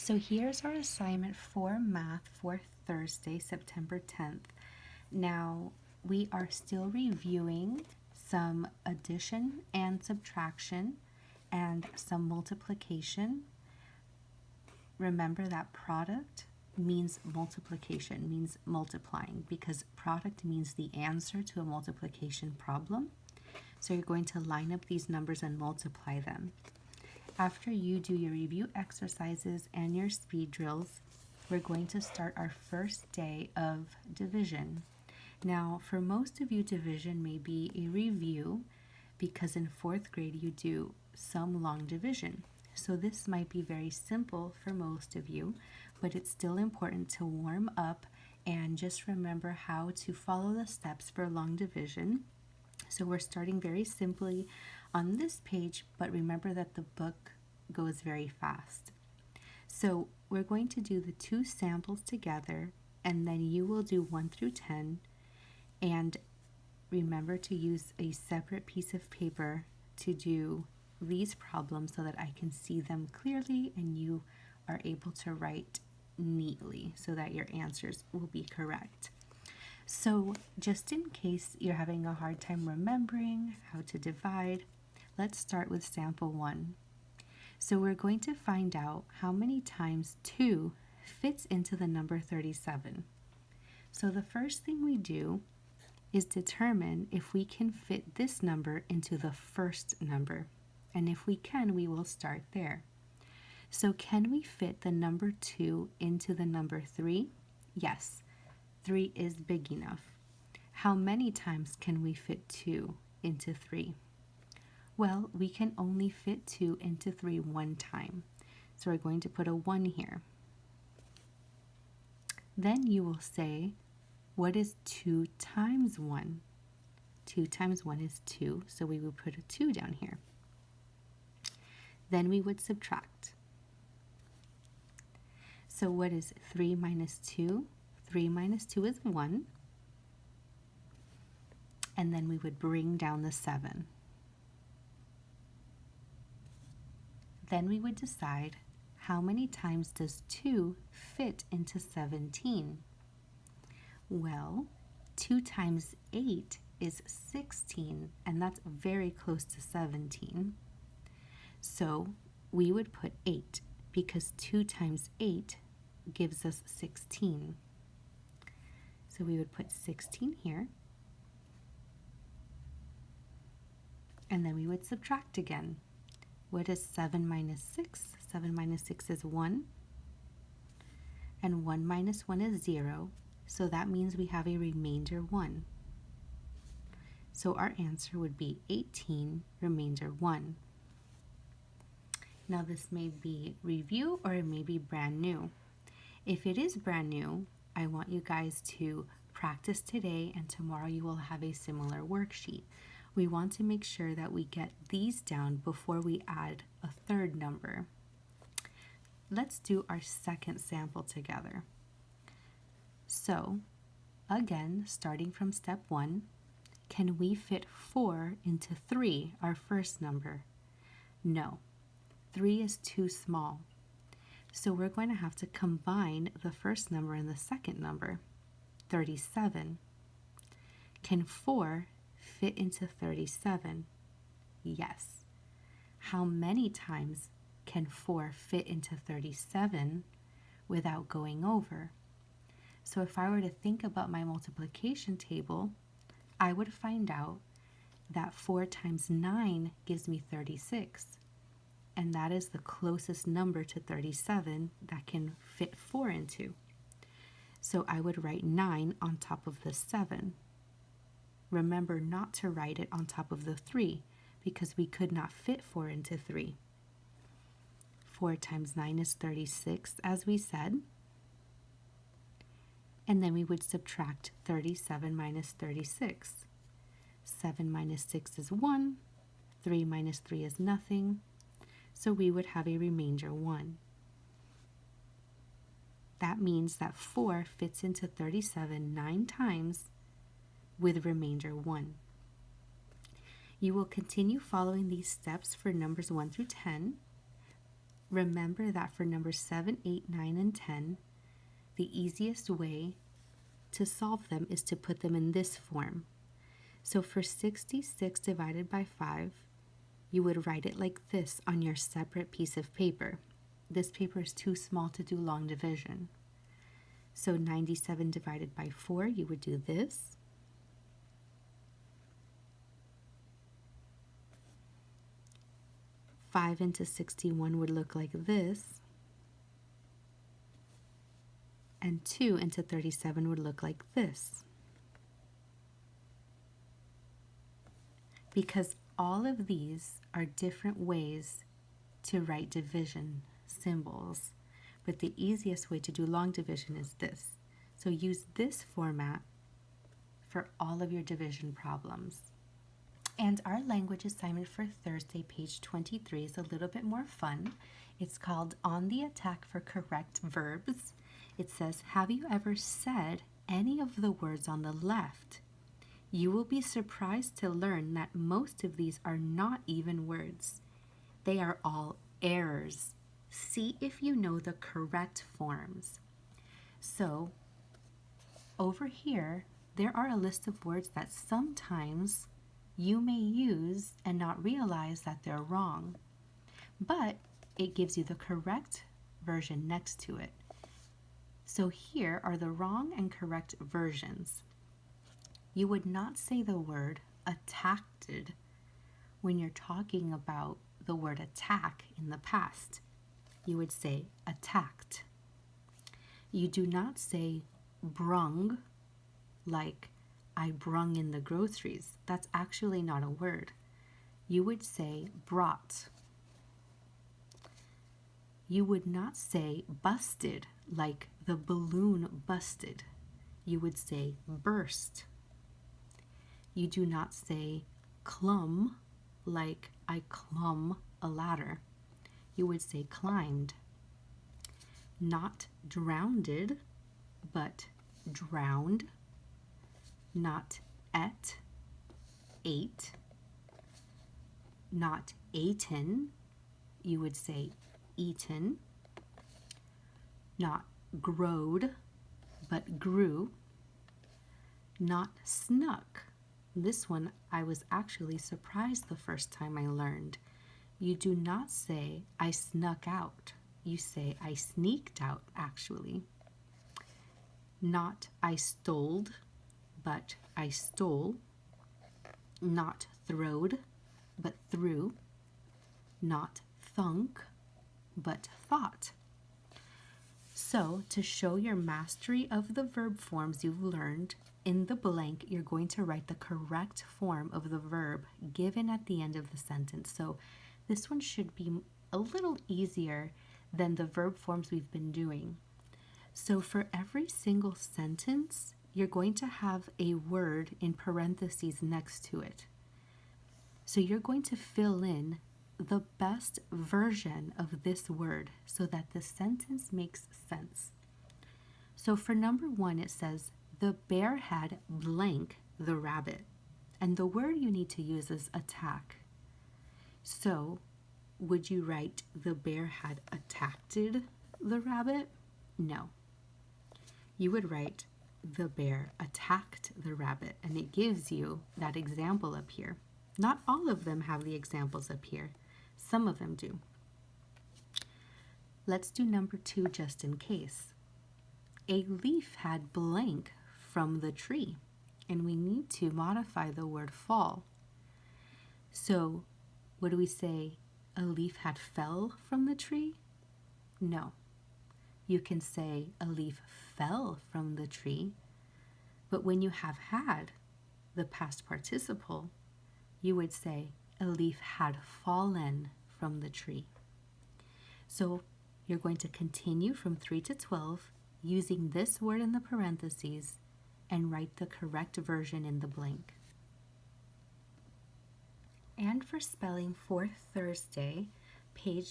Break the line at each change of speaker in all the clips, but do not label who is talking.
So here's our assignment for math for Thursday, September 10th. Now, we are still reviewing some addition and subtraction and some multiplication. Remember that product means multiplication, means multiplying, because product means the answer to a multiplication problem. So you're going to line up these numbers and multiply them. After you do your review exercises and your speed drills, we're going to start our first day of division. Now, for most of you, division may be a review because in 4th grade you do some long division. So this might be very simple for most of you, but it's still important to warm up and just remember how to follow the steps for long division. So we're starting very simply on this page, but remember that the book goes very fast. So we're going to do the two samples together, and then you will do 1 through 10. And remember to use a separate piece of paper to do these problems so that I can see them clearly and you are able to write neatly so that your answers will be correct. So just in case you're having a hard time remembering how to divide, let's start with sample 1. So we're going to find out how many times 2 fits into the number 37. So the first thing we do is determine if we can fit this number into the first number. And if we can, we will start there. So can we fit the number 2 into the number 3? Yes. 3 is big enough. How many times can we fit 2 into 3? Well, we can only fit 2 into 3 one time. So we're going to put a 1 here. Then you will say, what is 2 times 1? 2 times 1 is 2, so we would put a 2 down here. Then we would subtract. So what is 3 minus 2? 3 minus 2 is 1. And then we would bring down the 7. Then we would decide how many times does 2 fit into 17? Well, 2 times 8 is 16, and that's very close to 17. So we would put 8 because 2 times 8 gives us 16. So we would put 16 here. And then we would subtract again. What is 7 minus 6? 7 minus 6 is 1. And 1 minus 1 is 0. So that means we have a remainder 1. So our answer would be 18, remainder 1. Now this may be review or it may be brand new. If it is brand new, I want you guys to practice today and tomorrow you will have a similar worksheet. We want to make sure that we get these down before we add a third number. Let's do our second sample together. So, again, starting from step 1, can we fit 4 into 3, our first number? No, 3 is too small. So we're going to have to combine the first number and the second number, 37. Can 4 fit into 37? Yes. How many times can 4 fit into 37 without going over? So if I were to think about my multiplication table, I would find out that 4 times 9 gives me 36. And that is the closest number to 37 that can fit 4 into. So I would write 9 on top of the 7. Remember not to write it on top of the 3 because we could not fit 4 into 3. 4 times 9 is 36, as we said. And then we would subtract 37 minus 36. 7 minus 6 is 1. 3 minus 3 is nothing. So we would have a remainder 1. That means that 4 fits into 37 9 times with remainder 1. You will continue following these steps for numbers 1 through 10. Remember that for numbers 7, 8, 9, and 10, the easiest way to solve them is to put them in this form. So for 66 divided by 5, you would write it like this on your separate piece of paper. This paper is too small to do long division. So 97 divided by 4, you would do this. Five into 61 would look like this. And 2 into 37 would look like this. Because all of these are different ways to write division symbols, but the easiest way to do long division is this. So use this format for all of your division problems. And our language assignment for Thursday, page 23, is a little bit more fun. It's called On the Attack for Correct Verbs. It says, have you ever said any of the words on the left? You will be surprised to learn that most of these are not even words. They are all errors. See if you know the correct forms. So, over here, there are a list of words that sometimes you may use and not realize that they're wrong. But it gives you the correct version next to it. So here are the wrong and correct versions. You would not say the word attacked when you're talking about the word attack in the past. You would say attacked. You do not say brung like I brung in the groceries. That's actually not a word. You would say brought. You would not say busted like the balloon busted. You would say burst. You do not say clumb like I clumb a ladder. You would say climbed. Not drowned, but drowned. Not ate. Not eaten, you would say eaten. Not growed, but grew. Not snuck. This one I was actually surprised the first time I learned. You do not say I snuck out. You say I sneaked out, actually. Not I stole, but I stole. Not throwed, but threw. Not thunk, but thought. So, to show your mastery of the verb forms you've learned, in the blank, you're going to write the correct form of the verb given at the end of the sentence. So, this one should be a little easier than the verb forms we've been doing. So, for every single sentence, you're going to have a word in parentheses next to it. So, you're going to fill in the best version of this word so that the sentence makes sense. So for number 1, it says, the bear had blank the rabbit. And the word you need to use is attack. So would you write the bear had attacked the rabbit? No. You would write the bear attacked the rabbit, and it gives you that example up here. Not all of them have the examples up here. Some of them do. Let's do number 2 just in case. A leaf had blank from the tree, and we need to modify the word fall. So, what do we say? A leaf had fell from the tree? No. You can say a leaf fell from the tree, but when you have had, the past participle, you would say a leaf had fallen from the tree. So you're going to continue from 3 to 12 using this word in the parentheses and write the correct version in the blank. And for spelling for Thursday,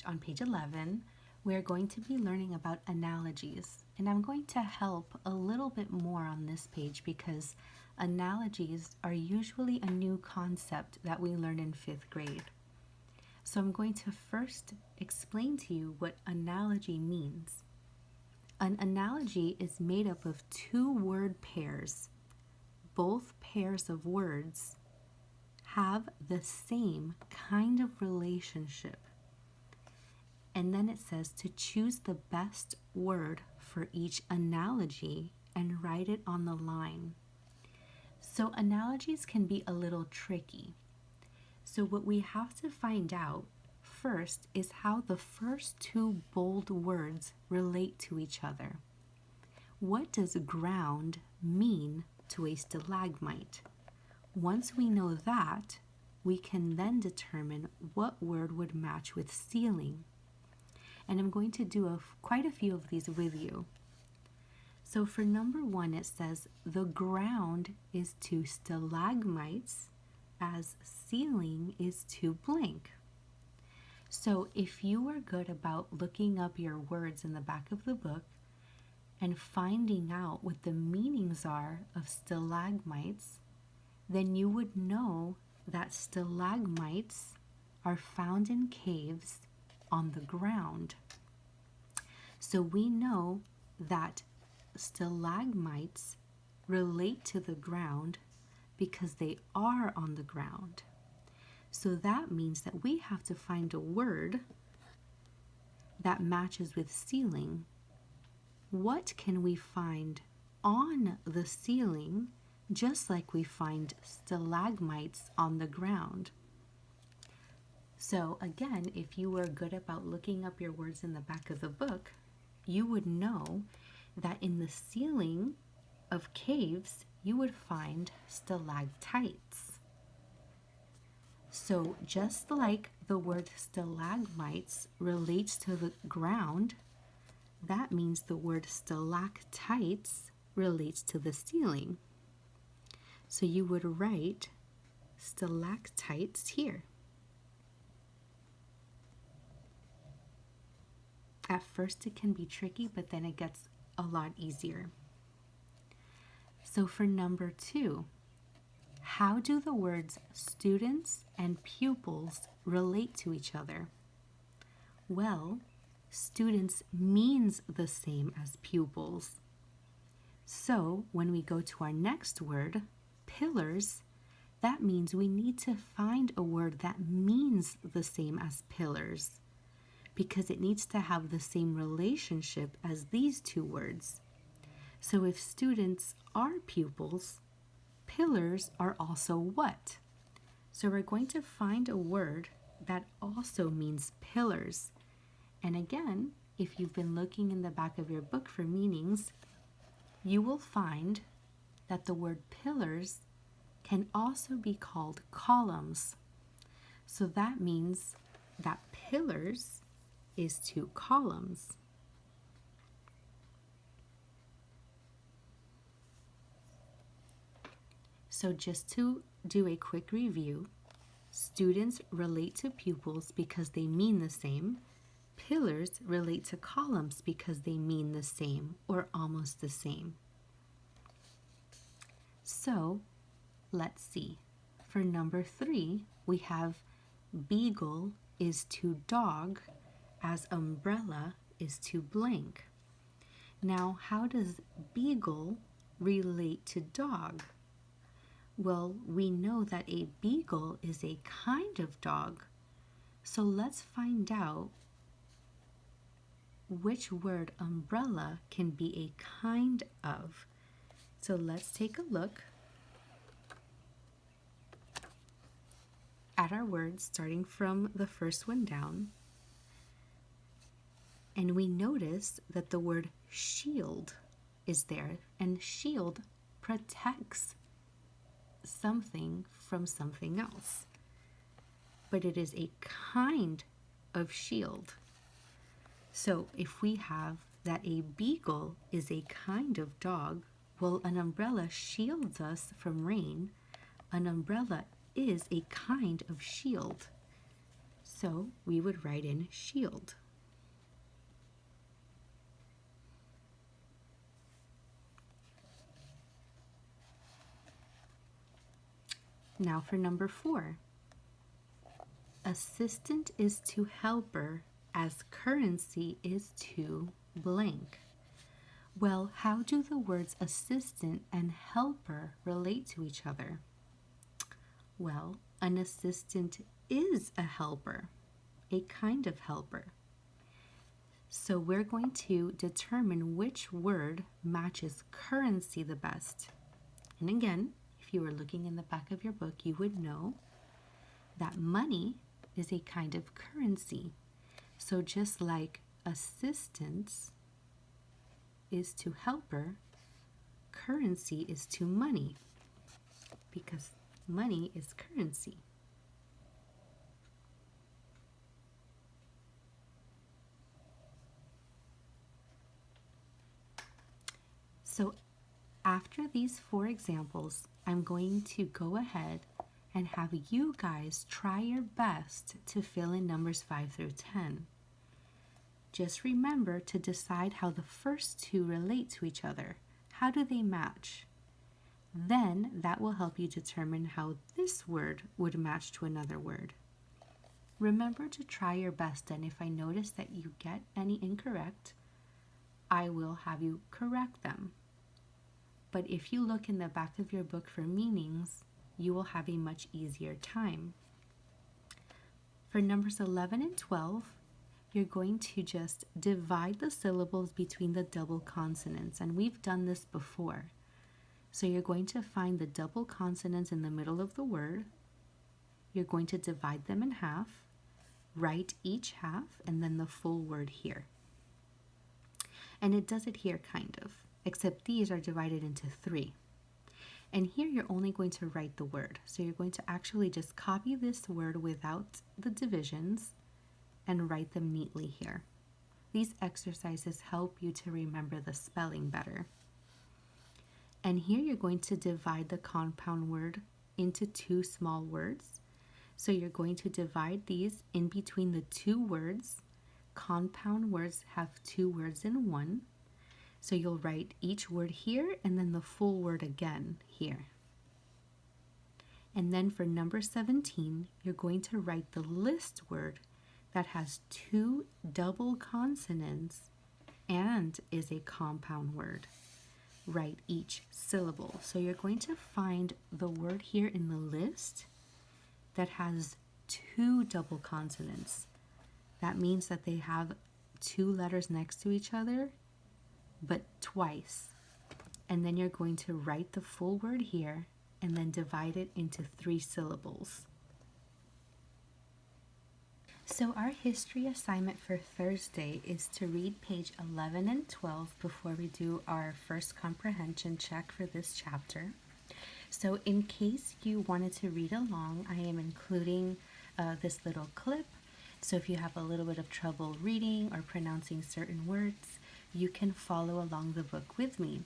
on page 11, we're going to be learning about analogies. And I'm going to help a little bit more on this page because analogies are usually a new concept that we learn in 5th grade. So I'm going to first explain to you what analogy means. An analogy is made up of two word pairs. Both pairs of words have the same kind of relationship. And then it says to choose the best word for each analogy and write it on the line. So analogies can be a little tricky. So what we have to find out first is how the first two bold words relate to each other. What does ground mean to a stalagmite? Once we know that, we can then determine what word would match with ceiling. And I'm going to do quite a few of these with you. So for number 1, it says the ground is to stalagmites as ceiling is to blank. So if you were good about looking up your words in the back of the book and finding out what the meanings are of stalagmites, then you would know that stalagmites are found in caves on the ground. So we know that stalagmites relate to the ground because they are on the ground. So that means that we have to find a word that matches with ceiling. What can we find on the ceiling just like we find stalagmites on the ground? So again, if you were good about looking up your words in the back of the book, you would know that in the ceiling of caves, you would find stalactites. So just like the word stalagmites relates to the ground, that means the word stalactites relates to the ceiling. So you would write stalactites here. At first it can be tricky, but then it gets a lot easier. So for number 2, how do the words students and pupils relate to each other? Well, students means the same as pupils. So when we go to our next word, pillars, that means we need to find a word that means the same as pillars, because it needs to have the same relationship as these two words. So if students are pupils, pillars are also what? So we're going to find a word that also means pillars. And again, if you've been looking in the back of your book for meanings, you will find that the word pillars can also be called columns. So that means that pillars is to columns. So just to do a quick review, students relate to pupils because they mean the same. Pillars relate to columns because they mean the same or almost the same. So let's see. For number 3, we have beagle is to dog as umbrella is to blank. Now, how does beagle relate to dog? Well, we know that a beagle is a kind of dog. So let's find out which word umbrella can be a kind of. So let's take a look at our words starting from the first one down. And we notice that the word shield is there, and shield protects something from something else. But it is a kind of shield. So if we have that a beagle is a kind of dog, well, an umbrella shields us from rain. An umbrella is a kind of shield. So we would write in shield. Now for number 4. assistant is to helper as currency is to blank. Well, how do the words assistant and helper relate to each other? Well, an assistant is a helper, a kind of helper. So we're going to determine which word matches currency the best. And again, if you were looking in the back of your book, you would know that money is a kind of currency. So just like assistance is to helper, currency is to money, because money is currency. So after these 4 examples, I'm going to go ahead and have you guys try your best to fill in numbers 5 through 10. Just remember to decide how the first 2 relate to each other. How do they match? Then that will help you determine how this word would match to another word. Remember to try your best, and if I notice that you get any incorrect, I will have you correct them. But if you look in the back of your book for meanings, you will have a much easier time. For numbers 11 and 12, you're going to just divide the syllables between the double consonants, and we've done this before. So you're going to find the double consonants in the middle of the word. You're going to divide them in half, write each half, and then the full word here. And it does it here kind of, except these are divided into 3. And here you're only going to write the word. So you're going to actually just copy this word without the divisions and write them neatly here. These exercises help you to remember the spelling better. And here you're going to divide the compound word into 2 small words. So you're going to divide these in between the 2 words. Compound words have 2 words in one. So you'll write each word here and then the full word again here. And then for number 17, you're going to write the list word that has 2 double consonants and is a compound word. Write each syllable. So you're going to find the word here in the list that has 2 double consonants. That means that they have 2 letters next to each other, but twice. And then you're going to write the full word here and then divide it into 3 syllables. So our history assignment for Thursday is to read page 11 and 12 before we do our first comprehension check for this chapter. So in case you wanted to read along, I am including this little clip. So if you have a little bit of trouble reading or pronouncing certain words, you can follow along the book with me.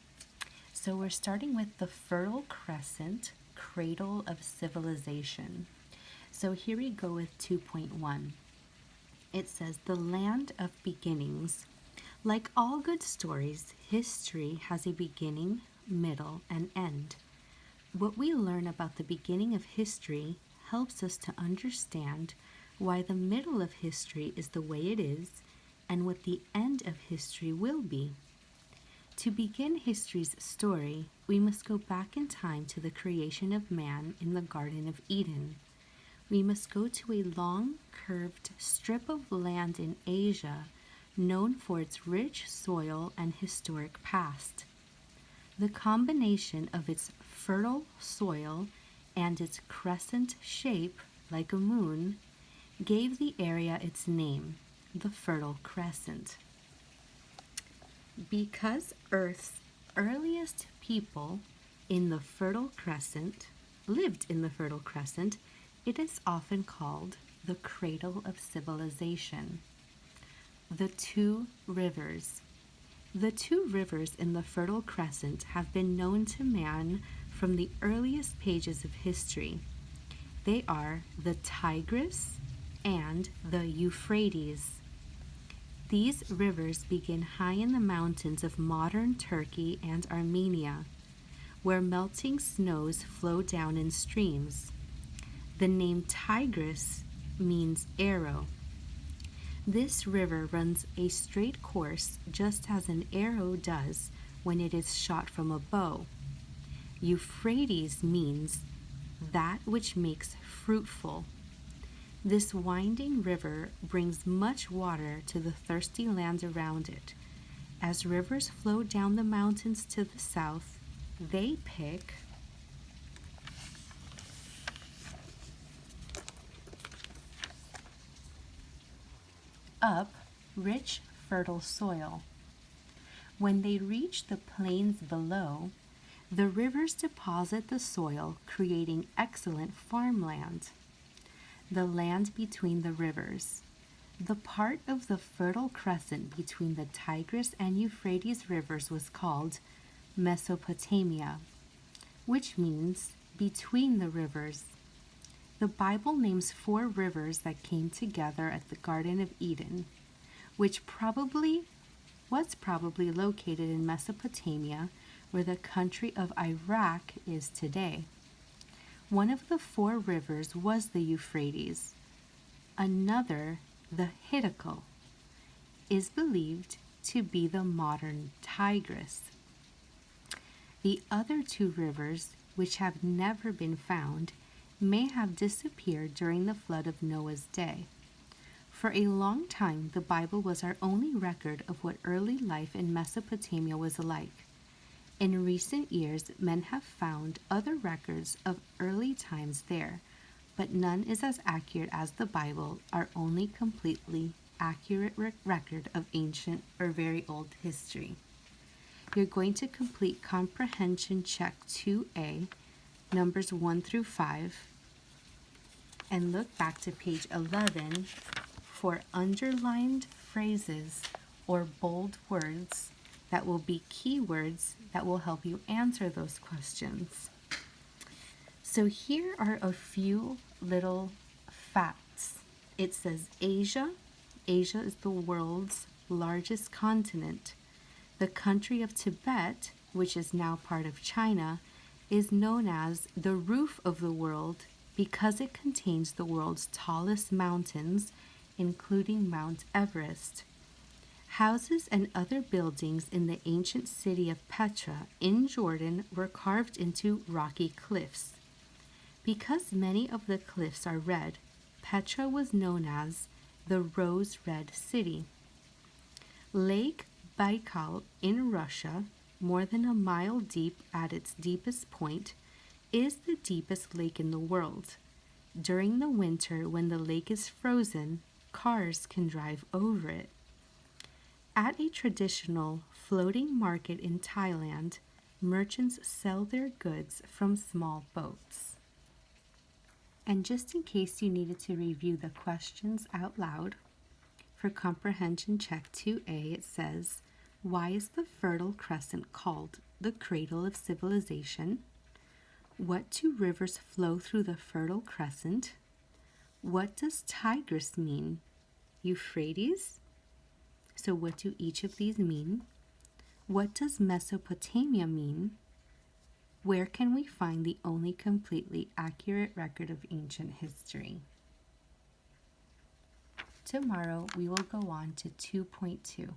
So we're starting with the Fertile Crescent, Cradle of Civilization. So here we go with 2.1. It says, the land of beginnings. Like all good stories, history has a beginning, middle, and end. What we learn about the beginning of history helps us to understand why the middle of history is the way it is and what the end of history will be. To begin history's story, we must go back in time to the creation of man in the Garden of Eden. We must go to a long, curved strip of land in Asia known for its rich soil and historic past. The combination of its fertile soil and its crescent shape, like a moon, gave the area its name, the Fertile Crescent. Because Earth's earliest people in the Fertile Crescent lived in the Fertile Crescent, it is often called the cradle of civilization. The 2 rivers. The 2 rivers in the Fertile Crescent have been known to man from the earliest pages of history. They are the Tigris and the Euphrates. These rivers begin high in the mountains of modern Turkey and Armenia, where melting snows flow down in streams. The name Tigris means arrow. This river runs a straight course just as an arrow does when it is shot from a bow. Euphrates means that which makes fruitful. This winding river brings much water to the thirsty lands around it. As rivers flow down the mountains to the south, they pick up rich, fertile soil. When they reach the plains below, the rivers deposit the soil, creating excellent farmland. The land between the rivers. The part of the Fertile Crescent between the Tigris and Euphrates rivers was called Mesopotamia, which means between the rivers. The Bible names 4 rivers that came together at the Garden of Eden, which was probably located in Mesopotamia, where the country of Iraq is today. One of the 4 rivers was the Euphrates. Another, the Hiddekel, is believed to be the modern Tigris. The other 2 rivers, which have never been found, may have disappeared during the flood of Noah's day. For a long time, the Bible was our only record of what early life in Mesopotamia was like. In recent years, men have found other records of early times there, but none is as accurate as the Bible, our only completely accurate record of ancient or very old history. You're going to complete Comprehension Check 2A, numbers 1 through 5, and look back to page 11 for underlined phrases or bold words that will be keywords that will help you answer those questions. So here are a few little facts. It says Asia. Asia is the world's largest continent. The country of Tibet, which is now part of China, is known as the roof of the world because it contains the world's tallest mountains, including Mount Everest. Houses and other buildings in the ancient city of Petra in Jordan were carved into rocky cliffs. Because many of the cliffs are red, Petra was known as the Rose Red City. Lake Baikal in Russia, more than a mile deep at its deepest point, is the deepest lake in the world. During the winter, when the lake is frozen, cars can drive over it. At a traditional floating market in Thailand, merchants sell their goods from small boats. And just in case you needed to review the questions out loud, for Comprehension Check 2A, it says, why is the Fertile Crescent called the cradle of civilization? What 2 rivers flow through the Fertile Crescent? What does Tigris mean? Euphrates? So what do each of these mean? What does Mesopotamia mean? Where can we find the only completely accurate record of ancient history? Tomorrow we will go on to 2.2.